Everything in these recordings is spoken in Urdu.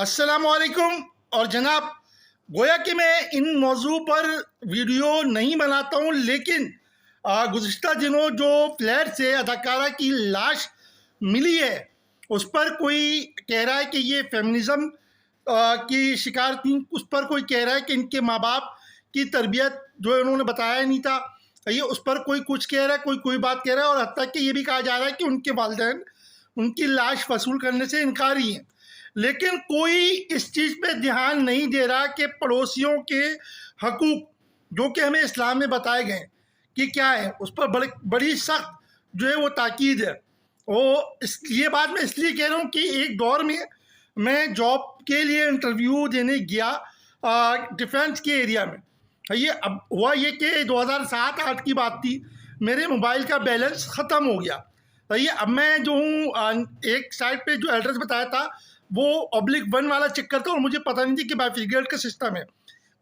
السلام علیکم اور جناب، گویا کہ میں ان موضوع پر ویڈیو نہیں بناتا ہوں، لیکن گزشتہ دنوں جو فلیٹ سے اداکارہ کی لاش ملی ہے اس پر کوئی کہہ رہا ہے کہ یہ فیمنزم کی شکار تھیں، اس پر کوئی کہہ رہا ہے کہ ان کے ماں باپ کی تربیت جو ہے انہوں نے بتایا نہیں تھا، یہ اس پر کوئی کچھ کہہ رہا ہے، کوئی بات کہہ رہا ہے، اور حتیٰ کہ یہ بھی کہا جا رہا ہے کہ ان کے والدین ان کی لاش وصول کرنے سے انکاری ہیں۔ لیکن کوئی اس چیز پہ دھیان نہیں دے رہا کہ پڑوسیوں کے حقوق جو کہ ہمیں اسلام میں بتائے گئے ہیں کہ کیا ہے، اس پر بڑی سخت جو ہے وہ تاکید ہے۔ یہ بات میں اس لیے کہہ رہا ہوں کہ ایک دور میں جاب کے لیے انٹرویو دینے گیا ڈیفینس کے ایریا میں۔ اب ہوا یہ کہ 2007-8 کی بات تھی، میرے موبائل کا بیلنس ختم ہو گیا۔ اب میں جو ہوں ایک سائٹ پہ جو ایڈریس بتایا تھا وہ /1 والا چکر تھا، اور مجھے پتہ نہیں تھی کہ بائفرگیٹ کا سسٹم ہے۔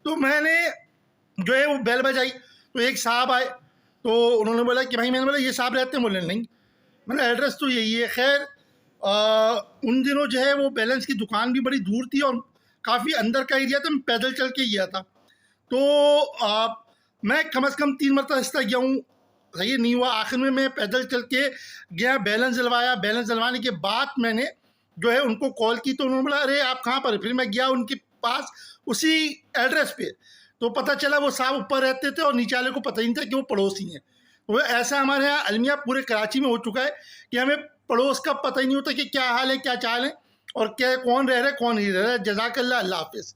تو میں نے جو ہے وہ بیل بجائی، تو ایک صاحب آئے، تو انہوں نے بولا کہ بھائی، میں نے بولا یہ صاحب رہتے ہیں؟ بولے نہیں۔ میں نے ایڈریس تو یہی ہے۔ خیر ان دنوں جو ہے وہ بیلنس کی دکان بھی بڑی دور تھی اور کافی اندر کا ایریا تھا، میں پیدل چل کے گیا تھا۔ تو میں کم از کم 3 مرتبہ اس طرح گیا ہوں، صحیح نہیں ہوا۔ آخر میں پیدل چل کے گیا، بیلنس دلوایا۔ بیلنس دلوانے کے بعد میں نے جو ہے ان کو کال کی، تو انہوں نے بولا ارے آپ کہاں پر؟ پھر میں گیا ان کے پاس اسی ایڈریس پہ، تو پتہ چلا وہ صاحب اوپر رہتے تھے اور نیچے والے کو پتہ نہیں تھا کہ وہ پڑوسی ہیں۔ وہ ایسا ہمارے یہاں المیہ پورے کراچی میں ہو چکا ہے کہ ہمیں پڑوس کا پتہ ہی نہیں ہوتا کہ کیا حال ہے، کیا چال ہے، اور کون رہ رہا ہے کون نہیں رہ رہا ہے۔ جزاک اللہ، اللہ حافظ۔